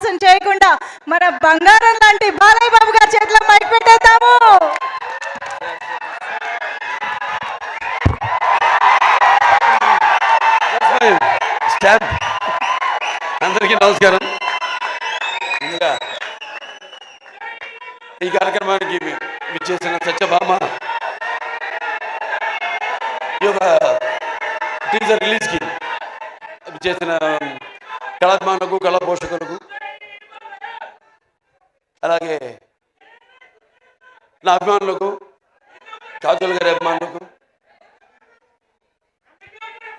ఆలస్యం చేయకుండా మన బంగారం లాంటి బాలయ్య బాబు గారి చేతిలో మైక్ పెట్టేద్దాము. అందరికీ నమస్కారం. ముందుగా ఈ కార్యక్రమానికి విచ్చేసిన సత్యభామ ఈ యొక్క టీజర్ రిలీజ్కి విచ్చేసిన కళాభిమానులకు, కళా పోషకులకు, అలాగే నా అభిమానులకు, కాజోల్ గారి అభిమానులకు,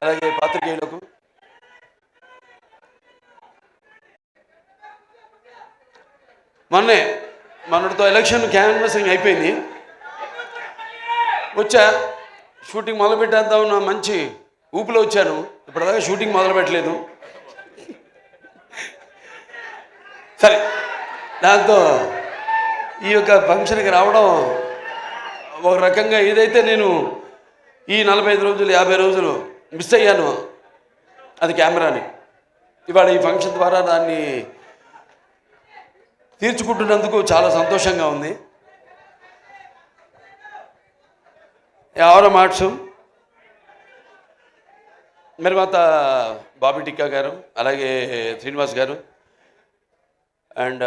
అలాగే పాత్రికేయులకు, మొన్నటితో ఎలక్షన్ క్యాన్వసింగ్ అయిపోయింది. వచ్చా షూటింగ్ మొదలు పెట్టేద్దామన్న మంచి ఊపిలో వచ్చాను. ఇప్పటిదాకా షూటింగ్ మొదలు పెట్టలేదు. సరే, దాంతో ఈ యొక్క ఫంక్షన్కి రావడం ఒక రకంగా ఏదైతే నేను ఈ 45 రోజులు 50 రోజులు మిస్ అయ్యాను అది కెమెరాని, ఇవాళ ఈ ఫంక్షన్ ద్వారా దాన్ని తీర్చుకుంటున్నందుకు చాలా సంతోషంగా ఉంది. ఎవరో మాట్సు నిర్మాత బాబీ టిక్కా గారు, అలాగే శ్రీనివాస్ గారు అండ్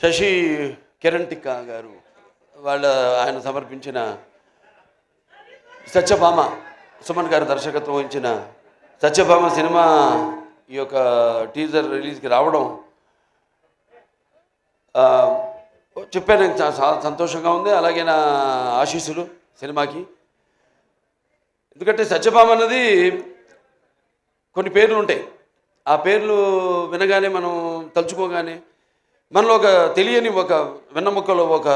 శశి కిరణ్ టిక్కా గారు, ఆయన సమర్పించిన సత్యభామ, సుమన్ గారు దర్శకత్వం వహించిన సత్యభామ సినిమా ఈ యొక్క టీజర్ రిలీజ్కి రావడం చెప్పాను, చాలా సంతోషంగా ఉంది. అలాగే నా ఆశీస్సులు సినిమాకి. ఎందుకంటే సత్యభామ అన్నది కొన్ని పేర్లు ఉంటాయి. ఆ పేర్లు వినగానే మనం తలుచుకోగానే మనలో ఒక తెలియని ఒక వెన్నముక్కలో ఒక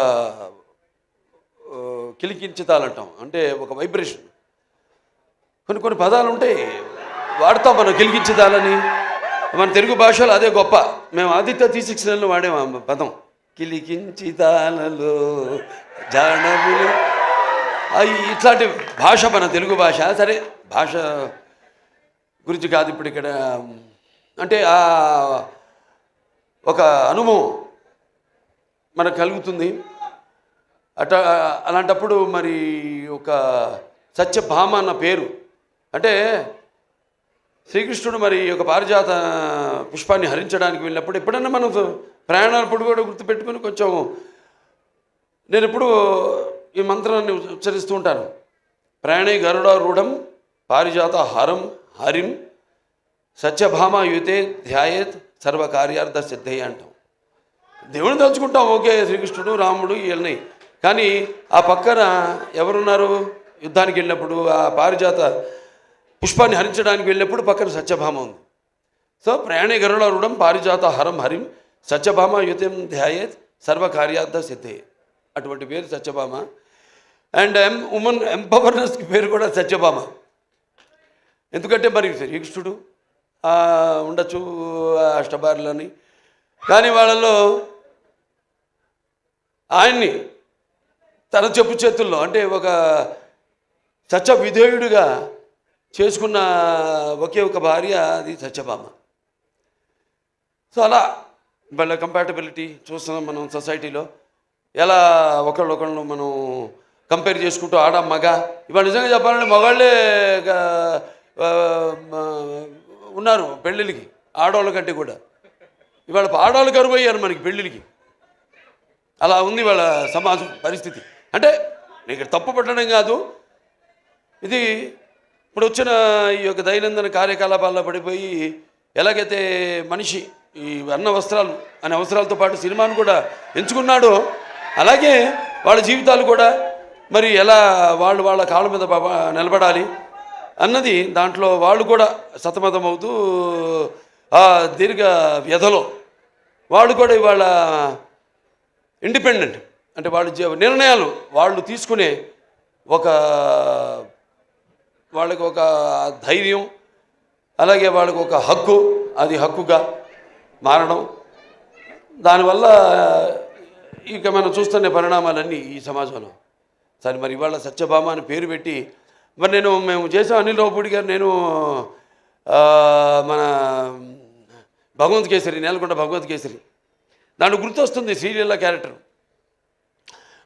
కిలికించుతాలంటాం, అంటే ఒక వైబ్రేషన్. కొన్ని పదాలు ఉంటాయి వాడతాం మనం, కిలికించుతాలని. మన తెలుగు భాషలో అదే గొప్ప. మేము ఆదిత్య 369లో వాడేము పదం, కిలికించితాలలో జానవులు. ఇట్లాంటి భాష మన తెలుగు భాష. సరే, భాష గురించి కాదు ఇప్పుడు ఇక్కడ. అంటే ఒక అనుభవం మనకు కలుగుతుంది. అలాంటప్పుడు మరి ఒక సత్యభామ అన్న పేరు, అంటే శ్రీకృష్ణుడు మరి ఒక పారిజాత పుష్పాన్ని హరించడానికి వెళ్ళినప్పుడు ఎప్పుడన్నా మనం ప్రయాణాలప్పుడు కూడా గుర్తుపెట్టుకుని కొంచెం, నేను ఎప్పుడు ఈ మంత్రాన్ని ఉచ్చరిస్తూ ఉంటాను. ప్రయాణే గరుడారూఢం పారిజాత హారం హరిం సత్యభామ యుతే ధ్యాయేత్ సర్వకార్యార్థ సిద్ధయ్య అంటాం. దేవుని తలుచుకుంటాం, ఓకే, శ్రీకృష్ణుడు రాముడు ఇవన్నీ. కానీ ఆ పక్కన ఎవరున్నారు? యుద్ధానికి వెళ్ళినప్పుడు ఆ పారిజాత పుష్పాన్ని హరించడానికి వెళ్ళినప్పుడు పక్కన సత్యభామ ఉంది. సో ప్రయాణే గరుడారూఢం పారిజాత హరం హరిం సత్యభామ యుతం ధ్యాయేత్ సర్వకార్యార్థ సిద్ధయ్య. అటువంటి పేరు సత్యభామ. అండ్ ఉమెన్ ఎంపవర్నెస్కి పేరు కూడా సత్యభామ. ఎందుకంటే మరి శ్రీకృష్ణుడు ఉండొచ్చు అష్టభార్యలని, కానీ వాళ్ళలో ఆయన్ని తన చెప్పు చేతుల్లో, అంటే ఒక సత్య విధేయుడిగా చేసుకున్న ఒకే ఒక భార్య, అది సత్యభామ. సో అలా వాళ్ళ కంపాటబిలిటీ చూస్తున్నాం మనం సొసైటీలో. ఎలా ఒకళ్ళొకళ్ళు మనం కంపేర్ చేసుకుంటూ ఆడ మగ. ఇవాళ నిజంగా చెప్పాలంటే మగాళ్ళే ఉన్నారు పెళ్ళిళ్ళకి ఆడవాళ్ళ కంటే కూడా. ఇవాళ ఆడవాళ్ళు కరువు అయ్యారు మనకి పెళ్ళిళ్ళకి. అలా ఉంది వాళ్ళ సమాజం పరిస్థితి. అంటే నీకు తప్పు పట్టడం కాదు, ఇది ఇప్పుడు వచ్చిన ఈ యొక్క దైనందిన కార్యకలాపాల్లో పడిపోయి ఎలాగైతే మనిషి ఈ అన్న వస్త్రాలు అనే అవసరాలతో పాటు సినిమాను కూడా ఎంచుకున్నాడో, అలాగే వాళ్ళ జీవితాలు కూడా మరి ఎలా వాళ్ళ కాళ్ళ మీద నిలబడాలి అన్నది దాంట్లో వాళ్ళు కూడా సతమతం అవుతూ ఆ దీర్ఘ వ్యధలో వాళ్ళు కూడా ఇవాళ ఇండిపెండెంట్, అంటే వాళ్ళ నిర్ణయాలు వాళ్ళు తీసుకునే వాళ్ళకి ఒక ధైర్యం, అలాగే వాళ్ళకి ఒక హక్కు, అది హక్కుగా మారడం. దానివల్ల ఇక మనం చూస్తున్న పరిణామాలన్నీ ఈ సమాజంలో. సరే, మరి ఇవాళ సత్యభామ అని పేరు పెట్టి మరి మేము చేసాం. అనిల్ రావుపూడి గారు, నేను మన భగవంత్ కేసరి, నేలకొండ భగవంత్ కేసరి. దాంట్లో గుర్తొస్తుంది శ్రీలీల క్యారెక్టర్.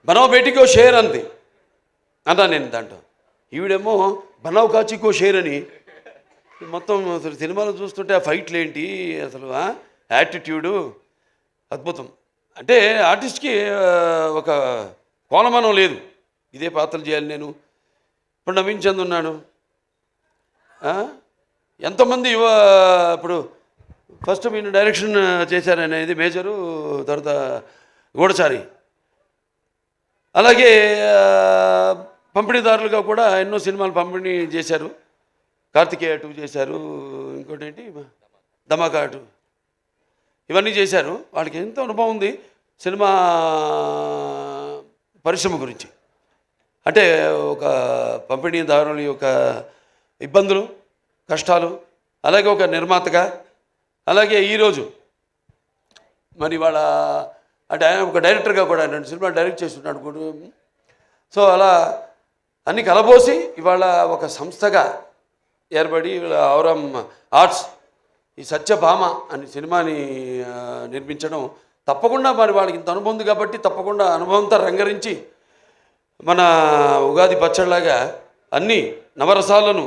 బనావ్ బేటీకో షేర్ అంది అన్నా నేను దాంట్లో. ఈవిడేమో బనావ్ కాచికో షేర్ అని మొత్తం అసలు సినిమాలో చూస్తుంటే ఆ ఫైట్లు ఏంటి అసలు, యాటిట్యూడు అద్భుతం. అంటే ఆర్టిస్ట్కి ఒక కోలమానం లేదు, ఇదే పాత్రలు చేయాలి నేను. ఇప్పుడు నవీన్ చంద్ ఉన్నాడు, ఎంతోమంది ఇప్పుడు ఫస్ట్ మీరు డైరెక్షన్ చేశారనేది మేజరు, తర్వాత గూఢచారి. అలాగే పంపిణీదారులుగా కూడా ఎన్నో సినిమాలు పంపిణీ చేశారు. కార్తికేయ 2 చేశారు, ఇంకోటి ఏంటి ధమాకా 2, ఇవన్నీ చేశారు. వాళ్ళకి ఎంతో అనుభవం ఉంది సినిమా పరిశ్రమ గురించి. అంటే ఒక పంపిణీదారుల యొక్క ఇబ్బందులు, కష్టాలు, అలాగే ఒక నిర్మాతగా, అలాగే ఈరోజు మరి వాళ్ళ అంటే ఆయన ఒక డైరెక్టర్గా కూడా 2 సినిమాలు డైరెక్ట్ చేస్తున్నాడు కూడా. సో అలా అన్ని కలబోసి ఇవాళ ఒక సంస్థగా ఏర్పడి ఔరం ఆర్ట్స్ ఈ సత్యభామ అనే సినిమాని నిర్మించడం తప్పకుండా మరి వాళ్ళకి ఇంత అనుభవం ఉంది కాబట్టి తప్పకుండా అనుభవంతో రంగరించి మన ఉగాది పచ్చడిలాగా అన్ని నవరసాలను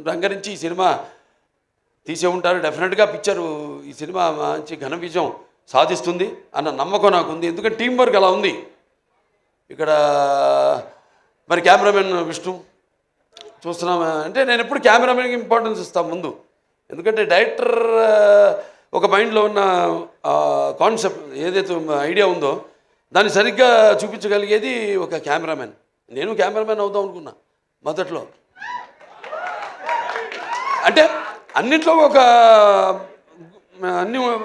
రంగరించి ఈ సినిమా తీసే ఉంటారు. డెఫినెట్గా పిక్చరు ఈ సినిమా మంచి ఘన విజయం సాధిస్తుంది అన్న నమ్మకం నాకు ఉంది. ఎందుకంటే టీం వర్క్ అలా ఉంది. ఇక్కడ మరి కెమెరామెన్ విష్ణు చూస్తున్నాం అంటే నేను ఎప్పుడు కెమెరామెన్కి ఇంపార్టెన్స్ ఇస్తాను ముందు. ఎందుకంటే డైరెక్టర్ ఒక మైండ్లో ఉన్న కాన్సెప్ట్ ఏదైతే ఐడియా ఉందో దాన్ని సరిగ్గా చూపించగలిగేది ఒక కెమెరామెన్. నేను కెమెరామెన్ అవుదాం అనుకున్నా మొదట్లో. అంటే అన్నిట్లో ఒక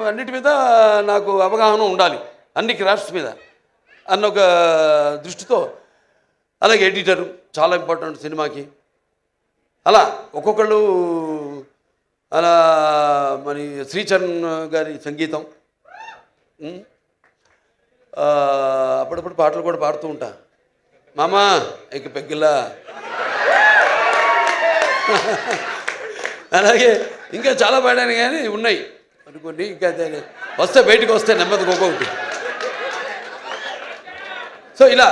అన్నిటి మీద నాకు అవగాహన ఉండాలి, అన్ని క్రాఫ్ట్స్ మీద అన్న ఒక దృష్టితో. అలాగే ఎడిటర్ చాలా ఇంపార్టెంట్ సినిమాకి. అలా ఒక్కొక్కళ్ళు అలా మరి శ్రీచరణ్ గారి సంగీతం, అప్పుడప్పుడు పాటలు కూడా పాడుతూ ఉంటా. మామా ఇక పెగ్గిలా అలాగే ఇంకా చాలా పాడాను కానీ ఉన్నాయి అనుకోండి, ఇంకా వస్తే బయటకు వస్తే నెమ్మదిగా ఒక్కొక్కటి. సో ఇలా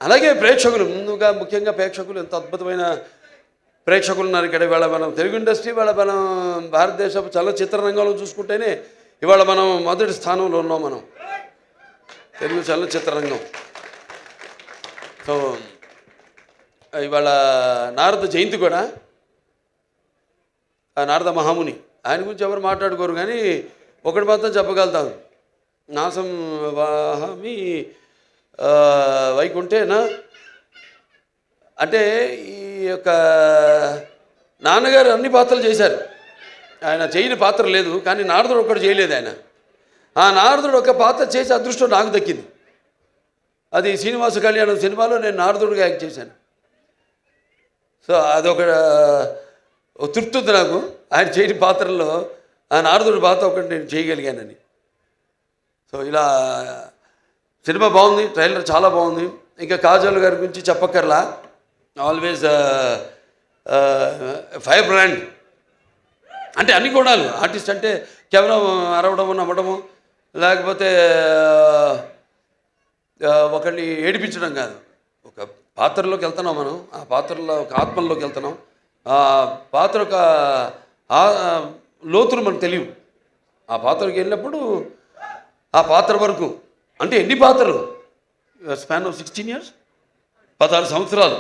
అలాగే ప్రేక్షకులు ముందుగా ముఖ్యంగా ప్రేక్షకులు ఎంత అద్భుతమైన ప్రేక్షకులు ఉన్నారు ఇక్కడ. ఇవాళ మనం తెలుగు ఇండస్ట్రీ, ఇవాళ మనం భారతదేశ చలనచిత్ర రంగంలో చూసుకుంటేనే ఇవాళ మనం మొదటి స్థానంలో ఉన్నాం మనం, తెలుగు చలనచిత్ర రంగం. సో ఇవాళ నారద జయంతి కూడా, నారద మహాముని, ఆయన గురించి ఎవరు మాట్లాడుకోరు కానీ ఒకటి మాత్రం చెప్పగలుగుతాం, నాసం వాహమి వైకుంఠేనా. అంటే ఈ యొక్క నాన్నగారు అన్ని పాత్రలు చేశారు, ఆయన చేయని పాత్ర లేదు. కానీ నారదుడు ఒక్కడు చేయలేదు ఆయన. ఆ నారదుడు ఒక పాత్ర చేసే అదృష్టం నాకు దక్కింది. అది శ్రీనివాస కళ్యాణం సినిమాలో నేను నారదుడిగా యాక్ట్ చేశాను. సో అదొక తృప్తి ఉంది నాకు, ఆయన చేయని పాత్రల్లో ఆ నారదుడి పాత్ర ఒకటి నేను చేయగలిగానని. సో ఇలా సినిమా బాగుంది, ట్రైలర్ చాలా బాగుంది. ఇంకా కాజల్ గారి గురించి చెప్పక్కర్లా, ఆల్వేస్ ఫైర్ బ్రాండ్. అంటే అన్ని గుణాలు, ఆర్టిస్ట్ అంటే కేవలం అరవడము నవ్వడము లేకపోతే ఒకరిని ఏడిపించడం కాదు. ఒక పాత్రలోకి వెళ్తున్నాం మనం, ఆ పాత్రలో ఒక ఆత్మల్లోకి వెళ్తున్నాం. ఆ పాత్ర ఒక లోతులు మనకు తెలియవు. ఆ పాత్రకి వెళ్ళినప్పుడు ఆ పాత్ర వరకు అంటే ఎన్ని పాత్రలు, స్పాన్ ఆఫ్ 16 years, 16 సంవత్సరాలు,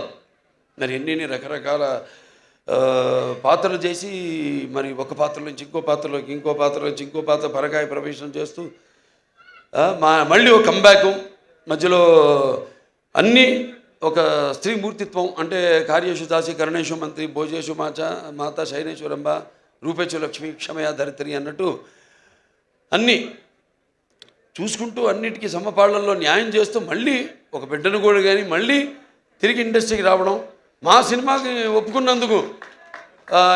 మరి ఎన్ని రకరకాల పాత్రలు చేసి మరి ఒక పాత్ర నుంచి ఇంకో పాత్రలోకి, ఇంకో పాత్ర నుంచి ఇంకో పాత్ర పరకాయ ప్రవేశం చేస్తూ మళ్ళీ ఒక కంబ్యాక్ మధ్యలో అన్నీ ఒక స్త్రీ మూర్తిత్వం. అంటే కార్యేషు దాసి కరణేషు మంత్రి భోజేషు మాత శైనేశ్వరంబ రూపేచు లక్ష్మి క్షమయ ధరిత్రి అన్నట్టు అన్నీ చూసుకుంటూ అన్నిటికీ సమపాళ్లలో న్యాయం చేస్తూ మళ్ళీ ఒక బిడ్డను కూడా కానీ మళ్ళీ తిరిగి ఇండస్ట్రీకి రావడం. మా సినిమాకి ఒప్పుకున్నందుకు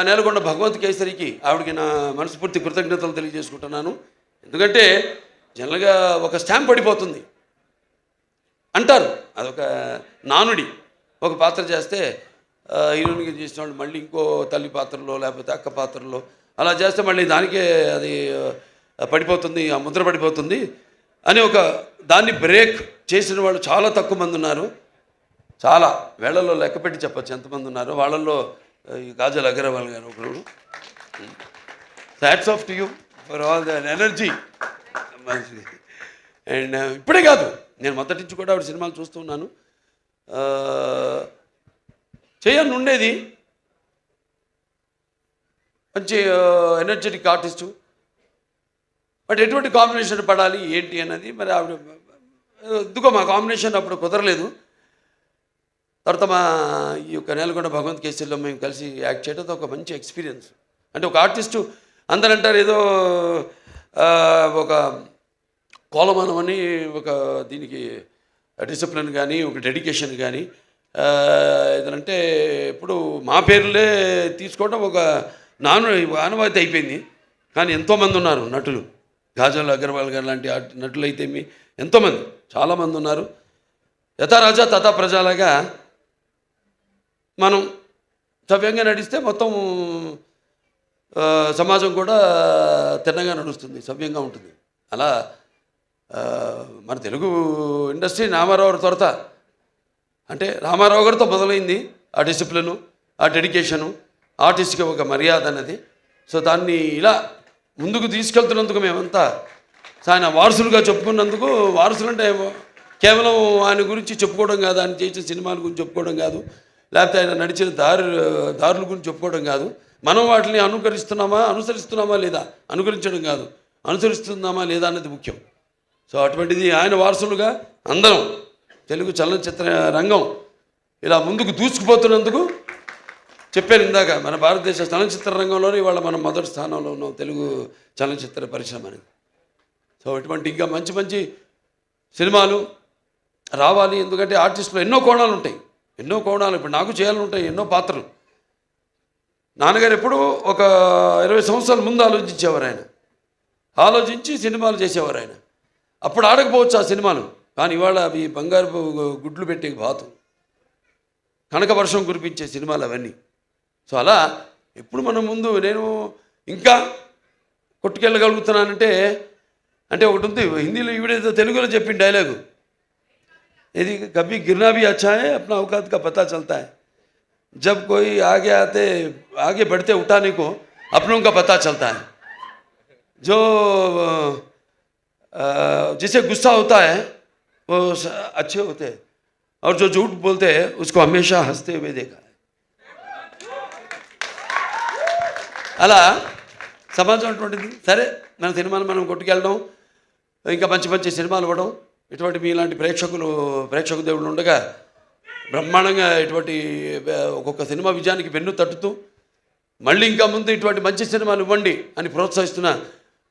నేలకొండ భగవంత్ కేసరికి ఆవిడకి నా మనస్ఫూర్తి కృతజ్ఞతలు తెలియజేసుకుంటున్నాను. ఎందుకంటే జనరల్గా ఒక స్టాంప్ పడిపోతుంది అంటారు, అదొక నానుడి. ఒక పాత్ర చేస్తే హీరోయిన్గా చేసిన వాళ్ళు మళ్ళీ ఇంకో తల్లి పాత్రలో లేకపోతే అక్క పాత్రలో అలా చేస్తే మళ్ళీ దానికే అది పడిపోతుంది, ఆ ముద్ర పడిపోతుంది అని ఒక దాన్ని బ్రేక్ చేసిన వాళ్ళు చాలా తక్కువ మంది ఉన్నారు. చాలా వేళ్లలో లెక్క పెట్టి చెప్పచ్చు ఎంతమంది ఉన్నారు. వాళ్ళల్లో ఈ కాజల్ అగర్వాల్ గారు ఒకరు. Hats off to you for all the energy. And ఇప్పుడే కాదు, నేను మొదటి నుంచి కూడా ఆవిడ సినిమాలు చూస్తూ ఉన్నాను. చేయని ఉండేది, మంచి ఎనర్జెటిక్ ఆర్టిస్టు. బట్ ఎటువంటి కాంబినేషన్ పడాలి ఏంటి అన్నది మరి ఆవిడ ఎందుకో మా కాంబినేషన్ అప్పుడు కుదరలేదు. తర్వాత మా ఈ యొక్క నేలకొండ భగవంత్ కేసరిలో మేము కలిసి యాక్ట్ చేయడం ఒక మంచి ఎక్స్పీరియన్స్. అంటే ఒక ఆర్టిస్టు అందరూ అంటారు ఏదో ఒక కోలమానం అని, ఒక దీనికి డిసిప్లిన్ కానీ ఒక డెడికేషన్ కానీ ఏదంటే ఇప్పుడు మా పేర్లే తీసుకోవడం ఒక ఆనవాయితీ అయిపోయింది. కానీ ఎంతోమంది ఉన్నారు నటులు, కాజల్ అగర్వాల్ గారు లాంటి నటులు అయితే ఎంతోమంది చాలామంది ఉన్నారు. యథా రాజా తథా ప్రజలాగా మనం సవ్యంగా నడిస్తే మొత్తం సమాజం కూడా తిన్నగా నడుస్తుంది, సవ్యంగా ఉంటుంది. అలా మన తెలుగు ఇండస్ట్రీ రామారావు త్వరత అంటే రామారావు గారితో మొదలైంది ఆ డిసిప్లిను, ఆ డెడికేషను, ఆర్టిస్ట్కి ఒక మర్యాద అన్నది. సో దాన్ని ఇలా ముందుకు తీసుకెళ్తున్నందుకు మేమంతా ఆయన వారసులుగా చెప్పుకున్నందుకు, వారసులు అంటే కేవలం ఆయన గురించి చెప్పుకోవడం కాదు, ఆయన చేసిన సినిమాల గురించి చెప్పుకోవడం కాదు, లేకపోతే ఆయన నడిచిన దారుల గురించి చెప్పుకోవడం కాదు, మనం వాటిని అనుసరిస్తున్నామా లేదా, అనుకరించడం కాదు, అనుసరిస్తున్నామా లేదా అన్నది ముఖ్యం. సో అటువంటిది ఆయన వారసులుగా అందరం తెలుగు చలనచిత్ర రంగం ఇలా ముందుకు దూసుకుపోతున్నందుకు చెప్పాను ఇందాక, మన భారతదేశ చలనచిత్ర రంగంలోనే ఇవాళ మనం మొదటి స్థానంలో ఉన్నాం, తెలుగు చలనచిత్ర పరిశ్రమ అనేది. సో ఇటువంటి ఇంకా మంచి మంచి సినిమాలు రావాలి. ఎందుకంటే ఆర్టిస్టులు ఎన్నో కోణాలు ఉంటాయి, ఎన్నో కోణాలు. ఇప్పుడు నాకు చేయాలని ఉంటాయి ఎన్నో పాత్రలు. నాన్నగారు ఎప్పుడు ఒక 20 సంవత్సరాల ముందు ఆలోచించి సినిమాలు చేసేవారు ఆయన. అప్పుడు ఆడకపోవచ్చు ఆ సినిమాలు, కానీ ఇవాళ అవి బంగారు గుడ్లు పెట్టే బాతు, కనక వర్షం కురిపించే సినిమాలు అవన్నీ. సో అలా ఎప్పుడు మనం ముందు నేను ఇంకా కొట్టుకెళ్ళగలుగుతున్నానంటే అంటే ఒకటి ఉంది హిందీలో, ఈవిడేదో తెలుగులో చెప్పిన డైలాగు, ఇది కभी गिरना भी अच्छा है अपना औकात का पता चलता है जब कोई आगे बढ़ते उठाने को अपनों का पता चलता है जो जिसे गुस्सा होता है वो अच्छे होते हैं और जो झूठ बोलते हैं उसको हमेशा हंसते हुए देखा है. అలా సమాజం అటువంటిది. సరే మన సినిమాలు మనం కొట్టుకెళ్ళడం, ఇంకా మంచి మంచి సినిమాలు ఇవ్వడం, ఇటువంటి మీలాంటి ప్రేక్షక దేవుళ్ళు ఉండగా బ్రహ్మాండంగా ఇటువంటి ఒక్కొక్క సినిమా విజయానికి వెన్ను తట్టుతూ మళ్ళీ ఇంకా ముందు ఇటువంటి మంచి సినిమాలు ఇవ్వండి అని ప్రోత్సహిస్తున్న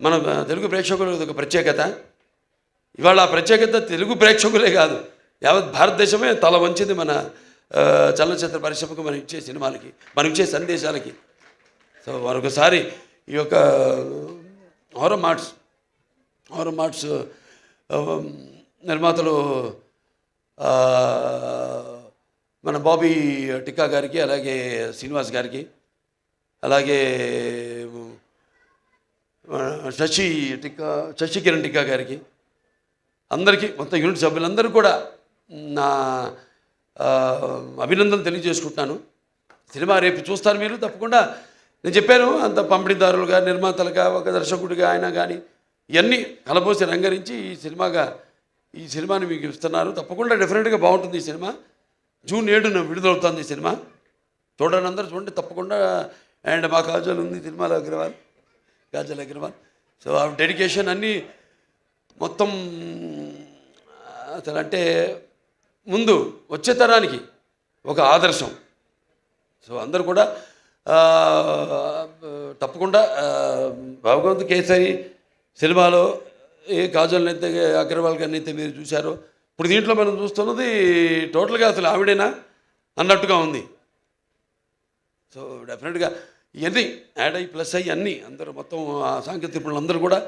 మన తెలుగు ప్రేక్షకులకు ఒక ప్రత్యేకత. ఇవాళ ఆ ప్రత్యేకత తెలుగు ప్రేక్షకులే కాదు, యావత్ భారతదేశమే తల వంచింది మన చలనచిత్ర పరిశ్రమకు, మనం ఇచ్చే సినిమాలకి, మనం ఇచ్చే సందేశాలకి. సో మరొకసారి ఈ యొక్క హారర్ మార్ట్స్ నిర్మాతలు మన బాబీ టిక్కా గారికి, అలాగే శ్రీనివాస్ గారికి, అలాగే శశికిరణ్ టిక్కా గారికి, అందరికీ మొత్తం యూనిట్ సభ్యులందరూ కూడా నా అభినందన తెలియజేసుకుంటున్నాను. సినిమా రేపు చూస్తారు మీరు తప్పకుండా. నేను చెప్పాను అంత పంపిణీదారులుగా, నిర్మాతలుగా, ఒక దర్శకుడిగా ఆయన కానీ ఇవన్నీ కలబోసి రంగరించి ఈ సినిమాని మీకు ఇస్తున్నారు. తప్పకుండా డెఫినెట్గా బాగుంటుంది ఈ సినిమా. జూన్ 7న విడుదలవుతుంది ఈ సినిమా. చూడండి, అందరూ చూడండి తప్పకుండా. అండ్ మా కాజల్ ఉంది సినిమాలో కాజల్ అగర్వాల్. సో ఆ డెడికేషన్ అన్నీ మొత్తం అసలు అంటే ముందు వచ్చే తరానికి ఒక ఆదర్శం. సో అందరూ కూడా తప్పకుండా భగవంత్ కేసరి సినిమాలో ఏ కాజల్ని అయితే అగర్వాల్ గారిని అయితే మీరు చూశారో, ఇప్పుడు దీంట్లో మనం చూస్తున్నది టోటల్గా అసలు ఆవిడేనా అన్నట్టుగా ఉంది. సో డెఫినెట్గా ఇవన్నీ యాడ్ అయ్యి ప్లస్ అయ్యి అన్నీ అందరూ మొత్తం సాంకేతిక నిపుణులు అందరూ కూడా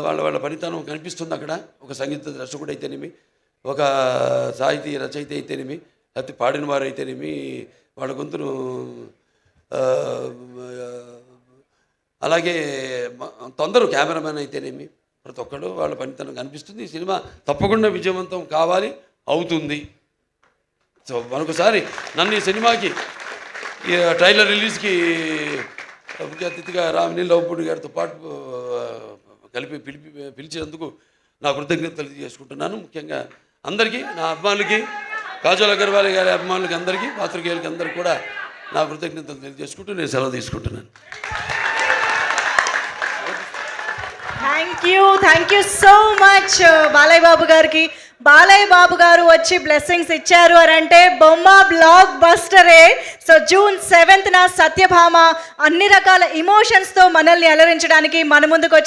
వాళ్ళ పనితనం కనిపిస్తుంది అక్కడ. ఒక సంగీత దర్శకుడు అయితేనేమి, ఒక సాహితీ రచయిత అయితేనేమి, లేకపోతే పాడిన వారు అయితేనేమి, వాళ్ళ గొంతును అలాగే అందరూ కెమెరామెన్ అయితేనేమి ప్రతి ఒక్కరు వాళ్ళ పనితనం కనిపిస్తుంది. ఈ సినిమా తప్పకుండా విజయవంతం కావాలి, అవుతుంది. సో మరొకసారి నన్ను ఈ సినిమాకి ఈ ట్రైలర్ రిలీజ్కి ముఖ్య అతిథిగా రామినీల్ లవపూడి గారితో పాటు కలిపి పిలిచినందుకు నా కృతజ్ఞతలు తెలియజేసుకుంటున్నాను. ముఖ్యంగా అందరికీ, నా అభిమానులకి, కాజల్ అగర్వాల్ గారి అభిమానులకి అందరికీ, పాత్రికేయులకి అందరికీ కూడా నా కృతజ్ఞతలు తెలియజేసుకుంటూ నేను సెలవు తీసుకుంటున్నాను. Thank you so much Balayya Babu గారికి. బాలయ్య బాబు గారు వచ్చి బ్లెస్సింగ్స్ ఇచ్చారు అని అంటే బొమ్మ బ్లాక్ బస్టరే. సో June 7th సత్యభామ అన్ని రకాల ఇమోషన్స్తో మనల్ని అలరించడానికి మన ముందుకు